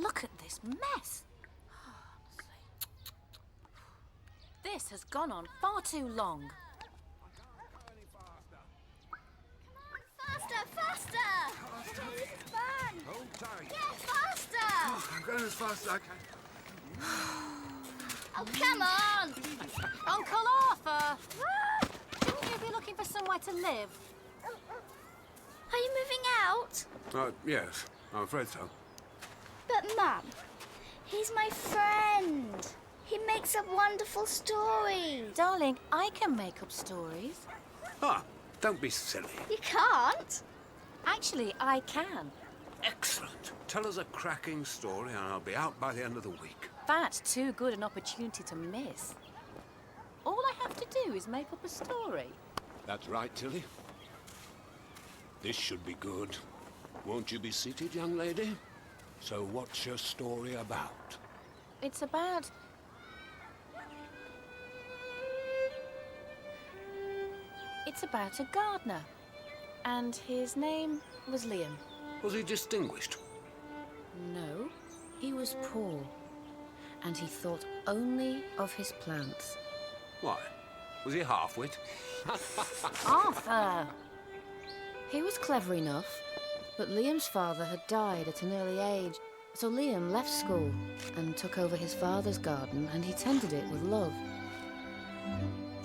look at this mess. This has gone on far too long. Faster, faster! This is fun! Hold tight. Yeah, faster! Oh, I'm going as fast as I can. Oh, come on! Uncle Arthur! Shouldn't you be looking for somewhere to live? Are you moving out? Yes, I'm afraid so. But, Mum, he's my friend. He makes up wonderful stories. Darling, I can make up stories. Ah, don't be silly. You can't? Actually, I can. Excellent. Tell us a cracking story and I'll be out by the end of the week. That's too good an opportunity to miss. All I have to do is make up a story. That's right, Tilly. This should be good. Won't you be seated, young lady? So what's your story about? It's about... It's about a gardener. And his name was Liam. Was he distinguished? No, he was poor. And he thought only of his plants. Why? Was he half-wit? Arthur! He was clever enough, but Liam's father had died at an early age, so Liam left school and took over his father's garden and he tended it with love.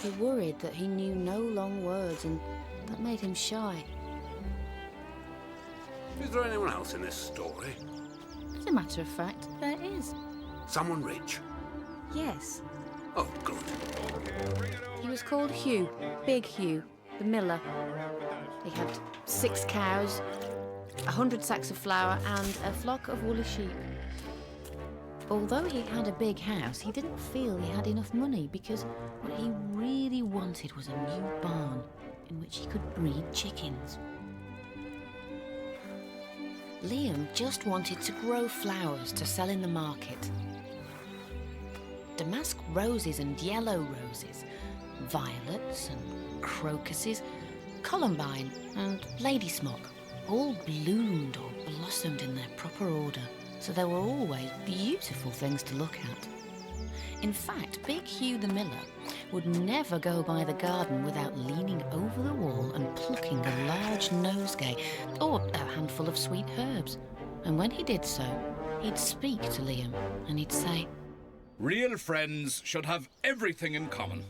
He worried that he knew no long words and that made him shy. Is there anyone else in this story? As a matter of fact, there is. Someone rich? Yes. Oh, good. He was called Hugh, Big Hugh, the miller. He had 6 cows, 100 sacks of flour and a flock of woolly sheep. Although he had a big house, he didn't feel he had enough money because what he really wanted was a new barn in which he could breed chickens. Liam just wanted to grow flowers to sell in the market. Damask roses and yellow roses, violets and crocuses, columbine and lady smock all bloomed or blossomed in their proper order, so there were always beautiful things to look at. In fact, Big Hugh the miller would never go by the garden without leaning over the wall and plucking a large nosegay or a handful of sweet herbs. And when he did so, he'd speak to Liam and he'd say, "Real friends should have everything in common."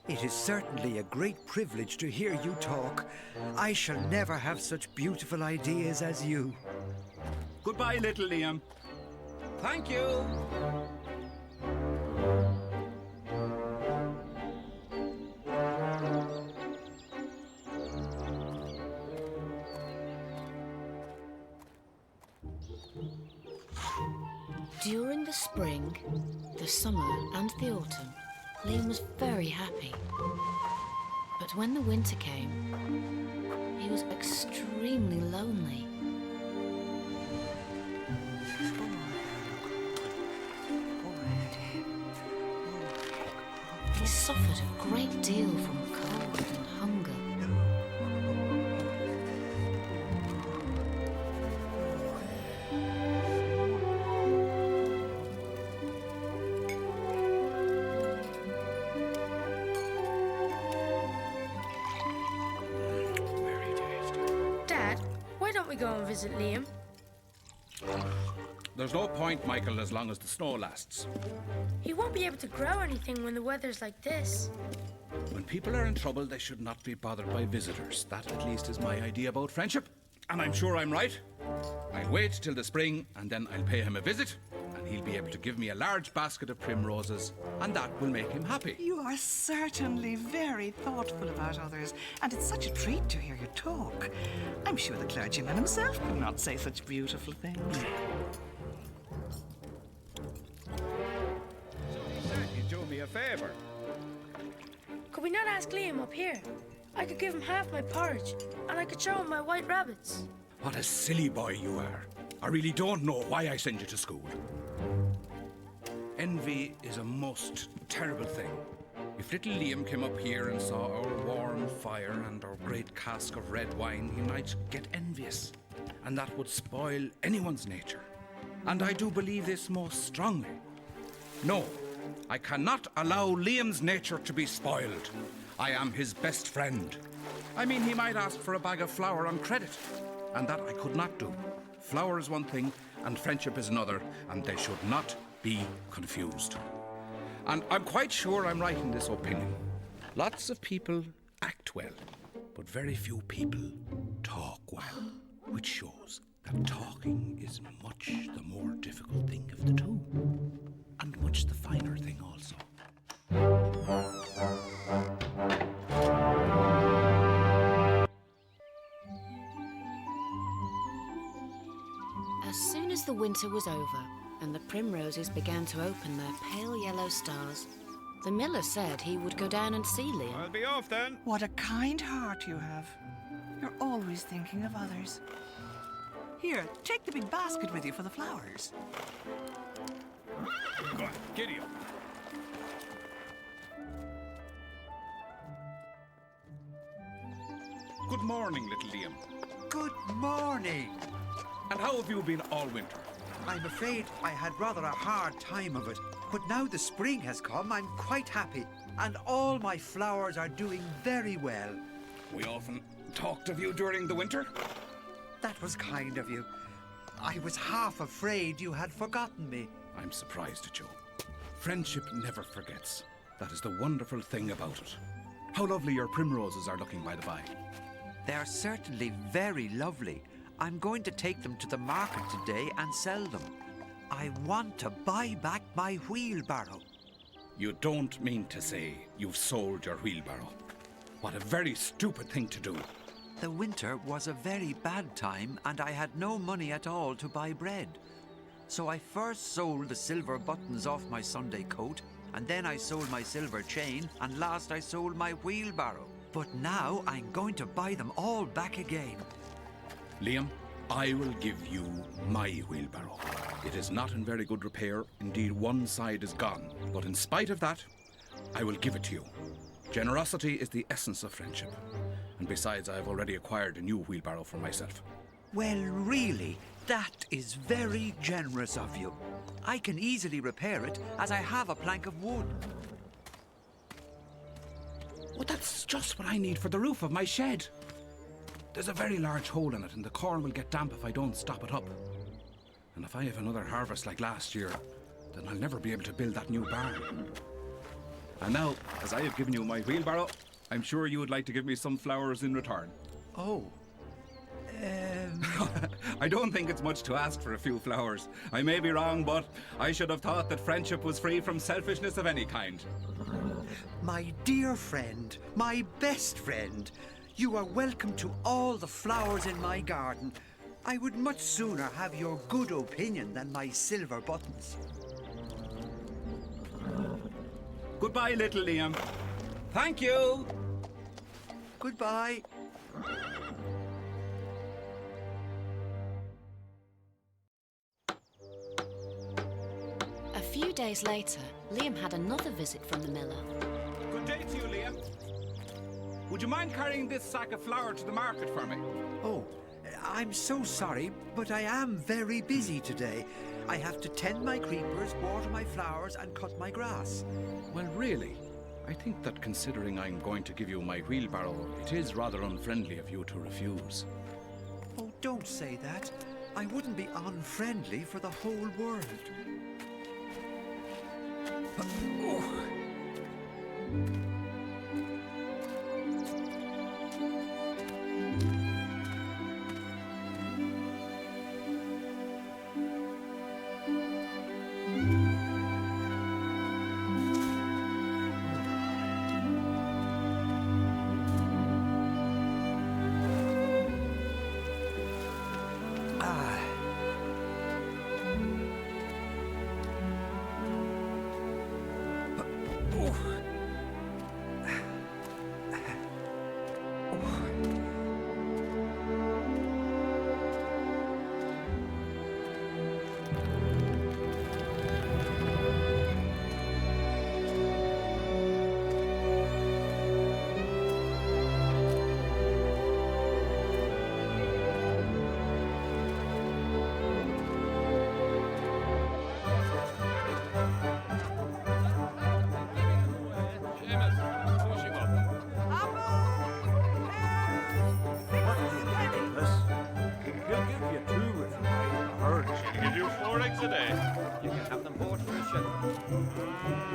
It is certainly a great privilege to hear you talk. I shall never have such beautiful ideas as you. Goodbye, little Liam. Thank you. During the spring, the summer and the autumn, Liam was very happy. But when the winter came, he was extremely lonely. He suffered a great deal from cold and hunger. We go and visit Liam. There's no point, Michael, as long as the snow lasts. He won't be able to grow anything when the weather's like this. When people are in trouble, they should not be bothered by visitors. That, at least, is my idea about friendship. And I'm sure I'm right. I'll wait till the spring, and then I'll pay him a visit, and he'll be able to give me a large basket of primroses, and that will make him happy. You are certainly very thoughtful about others, and it's such a treat to hear you talk. I'm sure the clergyman himself could not say such beautiful things. So he said he'd do me a favour. Could we not ask Liam up here? I could give him half my porridge, and I could show him my white rabbits. What a silly boy you are. I really don't know why I send you to school. Envy is a most terrible thing. If little Liam came up here and saw our warm fire and our great cask of red wine, he might get envious, and that would spoil anyone's nature. And I do believe this most strongly. No, I cannot allow Liam's nature to be spoiled. I am his best friend. I mean, he might ask for a bag of flour on credit, and that I could not do. Flour is one thing, and friendship is another, and they should not be confused. And I'm quite sure I'm right in this opinion. Lots of people act well, but very few people talk well, which shows that talking is much the more difficult thing of the two, and much the finer thing also. As soon as the winter was over and the primroses began to open their pale yellow stars, the miller said he would go down and see Liam. I'll be off then. What a kind heart you have. You're always thinking of others. Here, take the big basket with you for the flowers. Go on, giddy up. Good morning, little Liam. Good morning. And how have you been all winter? I'm afraid I had rather a hard time of it, but now the spring has come, I'm quite happy, and all my flowers are doing very well. We often talked of you during the winter. That was kind of you. I was half afraid you had forgotten me. I'm surprised at you. Friendship never forgets. That is the wonderful thing about it. How lovely your primroses are looking, by the by. They're certainly very lovely. I'm going to take them to the market today and sell them. I want to buy back my wheelbarrow. You don't mean to say you've sold your wheelbarrow? What a very stupid thing to do. The winter was a very bad time and I had no money at all to buy bread. So I first sold the silver buttons off my Sunday coat, and then I sold my silver chain, and last I sold my wheelbarrow. But now I'm going to buy them all back again. Liam, I will give you my wheelbarrow. It is not in very good repair. Indeed, one side is gone. But in spite of that, I will give it to you. Generosity is the essence of friendship. And besides, I have already acquired a new wheelbarrow for myself. Well, really, that is very generous of you. I can easily repair it, as I have a plank of wood. Well, that's just what I need for the roof of my shed. There's a very large hole in it, and the corn will get damp if I don't stop it up. And if I have another harvest like last year, then I'll never be able to build that new barn. And now, as I have given you my wheelbarrow, I'm sure you would like to give me some flowers in return. Oh. I don't think it's much to ask for a few flowers. I may be wrong, but I should have thought that friendship was free from selfishness of any kind. My dear friend, my best friend, you are welcome to all the flowers in my garden. I would much sooner have your good opinion than my silver buttons. Goodbye, little Liam. Thank you. Goodbye. A few days later, Liam had another visit from the miller. Good day to you, Liam. Would you mind carrying this sack of flour to the market for me? Oh, I'm so sorry, but I am very busy today. I have to tend my creepers, water my flowers, and cut my grass. Well, really, I think that considering I'm going to give you my wheelbarrow, it is rather unfriendly of you to refuse. Oh, don't say that. I wouldn't be unfriendly for the whole world. today? You can have them both for a shilling.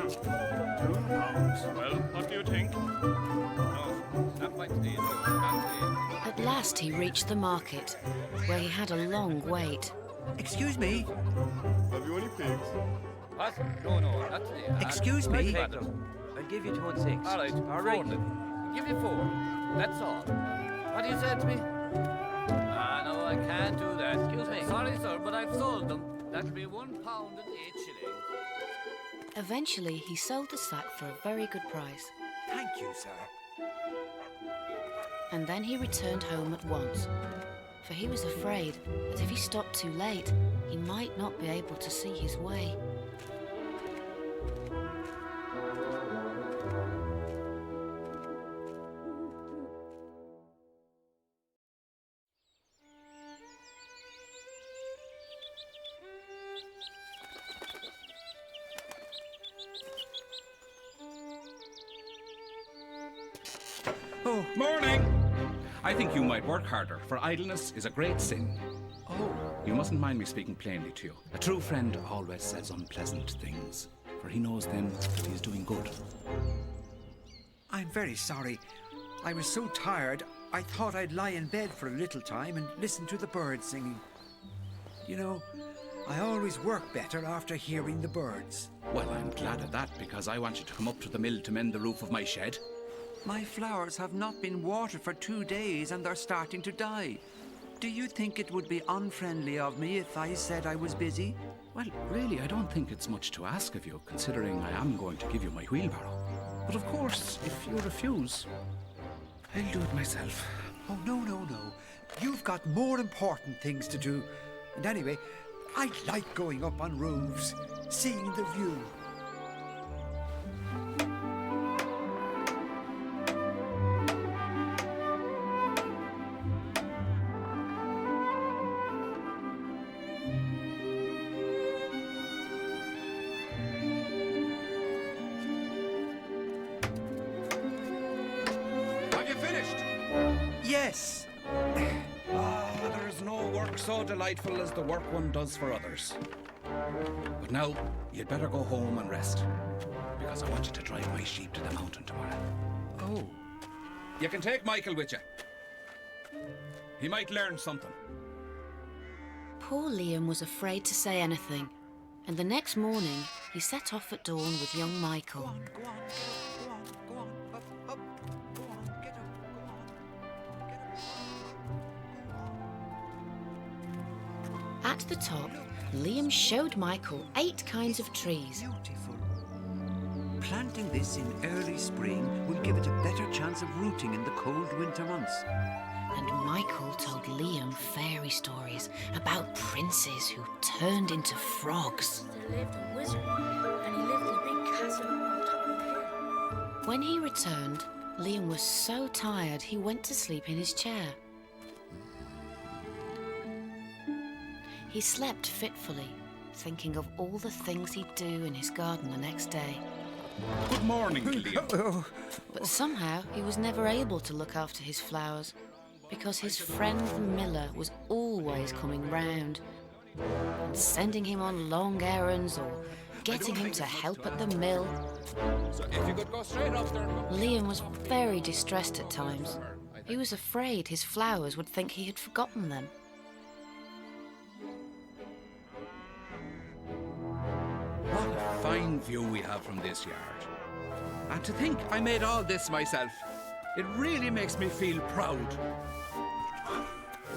£2. Well, what do you think? No, not quite today. No, not today. At last he reached the market, where he had a long wait. Excuse me. Have you any pigs? What? No, not today. Excuse me? Take them. I'll give you 2 and 6. All right, All right. 4 then. I'll give you 4. That's all. What do you say to me? No, I can't do that. Excuse me. Sorry, sir, but I've sold them. That'll be £1 and 8 shillings. Eventually, he sold the sack for a very good price. Thank you, sir. And then he returned home at once, for he was afraid that if he stopped too late, he might not be able to see his way. Oh, Morning! I think you might work harder, for idleness is a great sin. oh. You mustn't mind me speaking plainly to you. A true friend always says unpleasant things, for he knows then that he is doing good. I'm very sorry. I was so tired, I thought I'd lie in bed for a little time and listen to the birds singing. You know, I always work better after hearing the birds. Well, I'm glad of that, because I want you to come up to the mill to mend the roof of my shed. My flowers have not been watered for 2 days and they're starting to die. Do you think it would be unfriendly of me if I said I was busy? Well, really, I don't think it's much to ask of you, considering I am going to give you my wheelbarrow. But of course, if you refuse, I'll do it myself. Oh, no. You've got more important things to do. And anyway, I like going up on roofs, seeing the view. Have you finished? Yes. There's no work so delightful as the work one does for others. But now, you'd better go home and rest, because I want you to drive my sheep to the mountain tomorrow. Oh. You can take Michael with you. He might learn something. Poor Liam was afraid to say anything, and the next morning he set off at dawn with young Michael. Go on, get up, go on, up, go on, get up, go on. At the top, Liam showed Michael 8 kinds of trees. Beautiful. Planting this in early spring will give it a better chance of rooting in the cold winter months. And Michael told Liam fairy stories about princes who turned into frogs. There lived a wizard, and he lived in a big castle on top of a hill. When he returned, Liam was so tired he went to sleep in his chair. He slept fitfully, thinking of all the things he'd do in his garden the next day. Good morning, Liam. But somehow he was never able to look after his flowers, because his friend the miller was always coming round and sending him on long errands or getting him to help at the mill. So if you could go straight up there. Liam was very distressed at times. He was afraid his flowers would think he had forgotten them. What a fine view we have from this yard. And to think I made all this myself. It really makes me feel proud.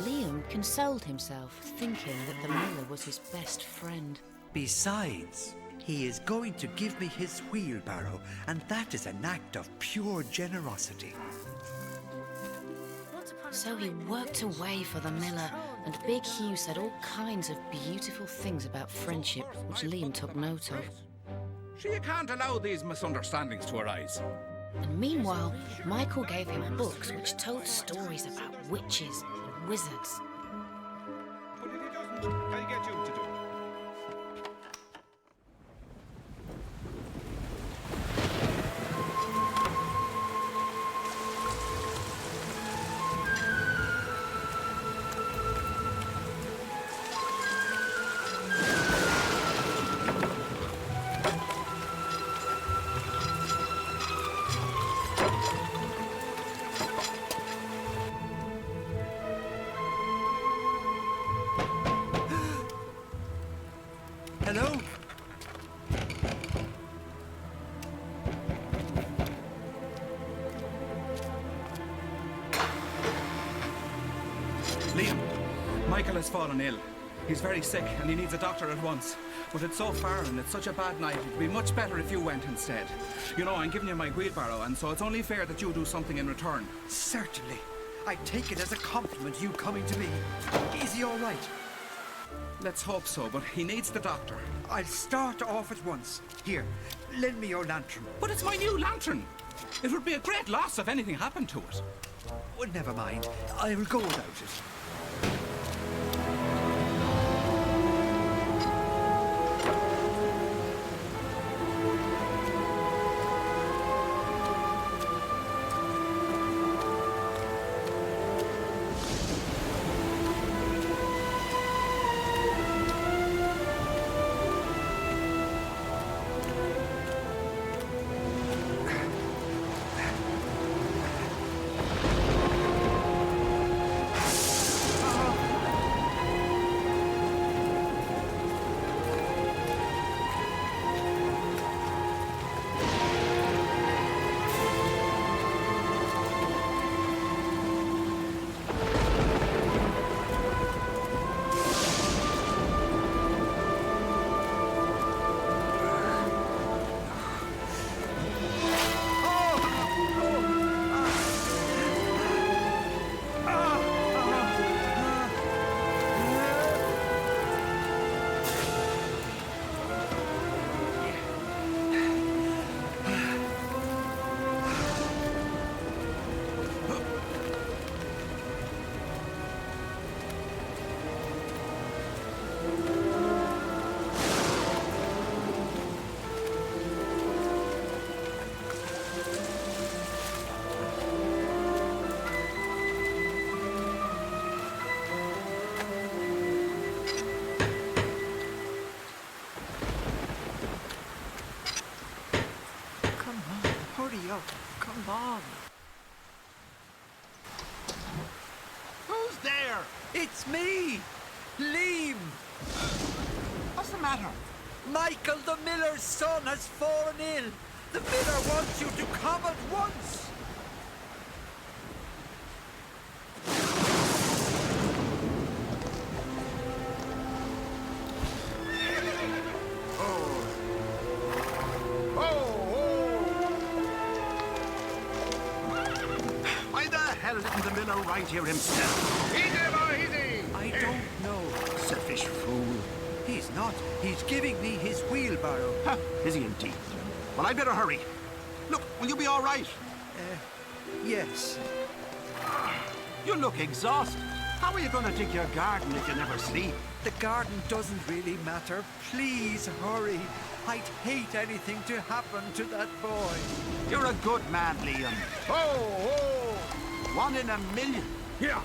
Liam consoled himself, thinking that the miller was his best friend. Besides, he is going to give me his wheelbarrow, and that is an act of pure generosity. Once upon a So he time, worked away for the miller, and Big Hugh said all kinds of beautiful things about friendship, which Liam took note of. She can't allow these misunderstandings to arise. And meanwhile, Michael gave him books which told stories about witches and wizards. But if he doesn't, I'll get you to do it. Hello? Liam, Michael has fallen ill. He's very sick and he needs a doctor at once. But it's so far and it's such a bad night, it'd be much better if you went instead. You know, I'm giving you my wheelbarrow, and so it's only fair that you do something in return. Certainly. I take it as a compliment, you coming to me. Is he all right? Let's hope so, but he needs the doctor. I'll start off at once. Here, lend me your lantern. But it's my new lantern. It would be a great loss if anything happened to it. Well, never mind. I will go without it. Come on. Who's there? It's me, Liam. What's the matter? Michael, the miller's son, has fallen ill. The miller wants you to come at once. Isn't the miller right here himself? Easy, boy, easy! I don't know. Selfish fool. He's not. He's giving me his wheelbarrow. Ha, is he indeed? Well, I'd better hurry. Look, will you be all right? Yes. You look exhausted. How are you going to dig your garden if you never sleep? The garden doesn't really matter. Please hurry. I'd hate anything to happen to that boy. You're a good man, Liam. Oh! 1 in a million. Here.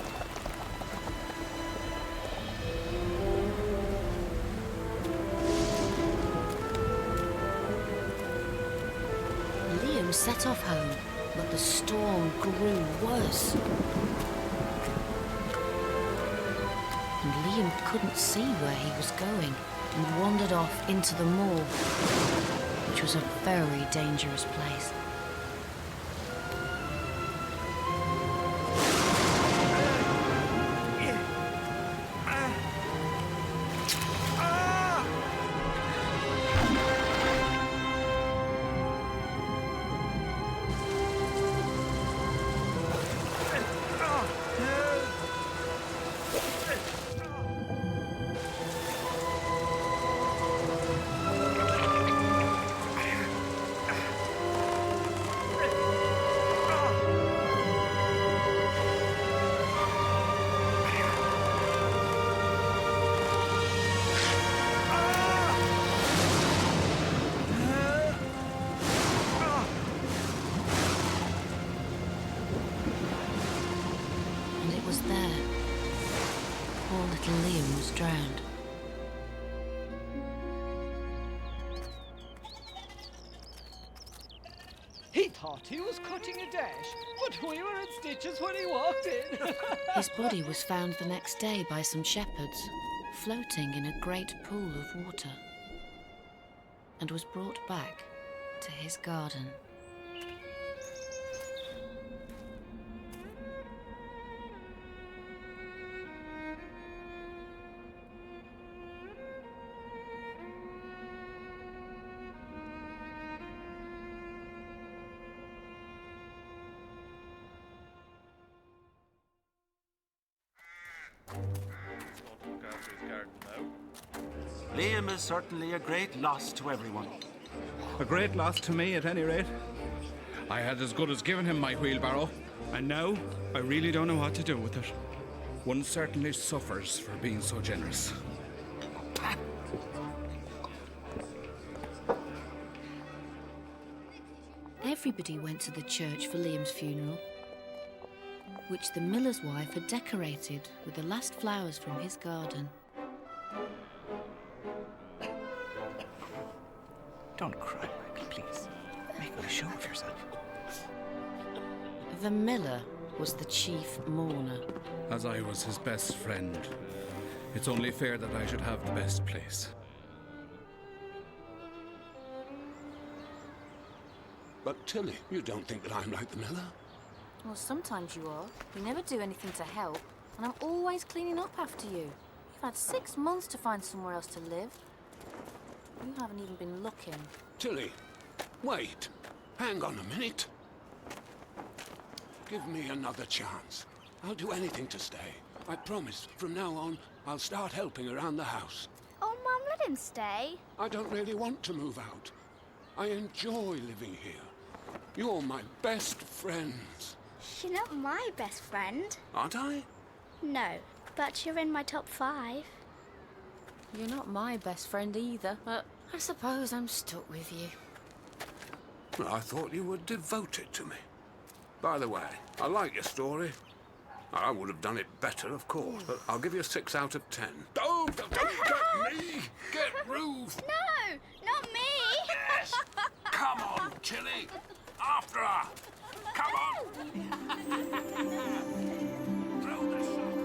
Liam set off home, but the storm grew worse. And Liam couldn't see where he was going and wandered off into the moor, which was a very dangerous place. Liam was drowned. He thought he was cutting a dash, but we were in stitches when he walked in. His body was found the next day by some shepherds, floating in a great pool of water. and was brought back to his garden. Liam is certainly a great loss to everyone. A great loss to me, at any rate. I had as good as given him my wheelbarrow, and now I really don't know what to do with it. One certainly suffers for being so generous. Everybody went to the church for Liam's funeral, which the miller's wife had decorated with the last flowers from his garden. Don't cry, Michael, please. Make a show of yourself. The miller was the chief mourner. As I was his best friend, it's only fair that I should have the best place. But Tilly, you don't think that I'm like the miller? Well, sometimes you are. You never do anything to help, and I'm always cleaning up after you. You've had 6 months to find somewhere else to live. You haven't even been looking. Tilly, wait. Hang on a minute. Give me another chance. I'll do anything to stay. I promise, from now on, I'll start helping around the house. Oh, Mum, let him stay. I don't really want to move out. I enjoy living here. You're my best friends. You're not my best friend. Aren't I? No, but you're in my top 5. You're not my best friend either, but I suppose I'm stuck with you. Well, I thought you were devoted to me. By the way, I like your story. I would have done it better, of course, but I'll give you a 6 out of 10. Don't get me! Get Ruth! No, not me! Yes! Come on, Tilly! After her! Come on! Throw this up.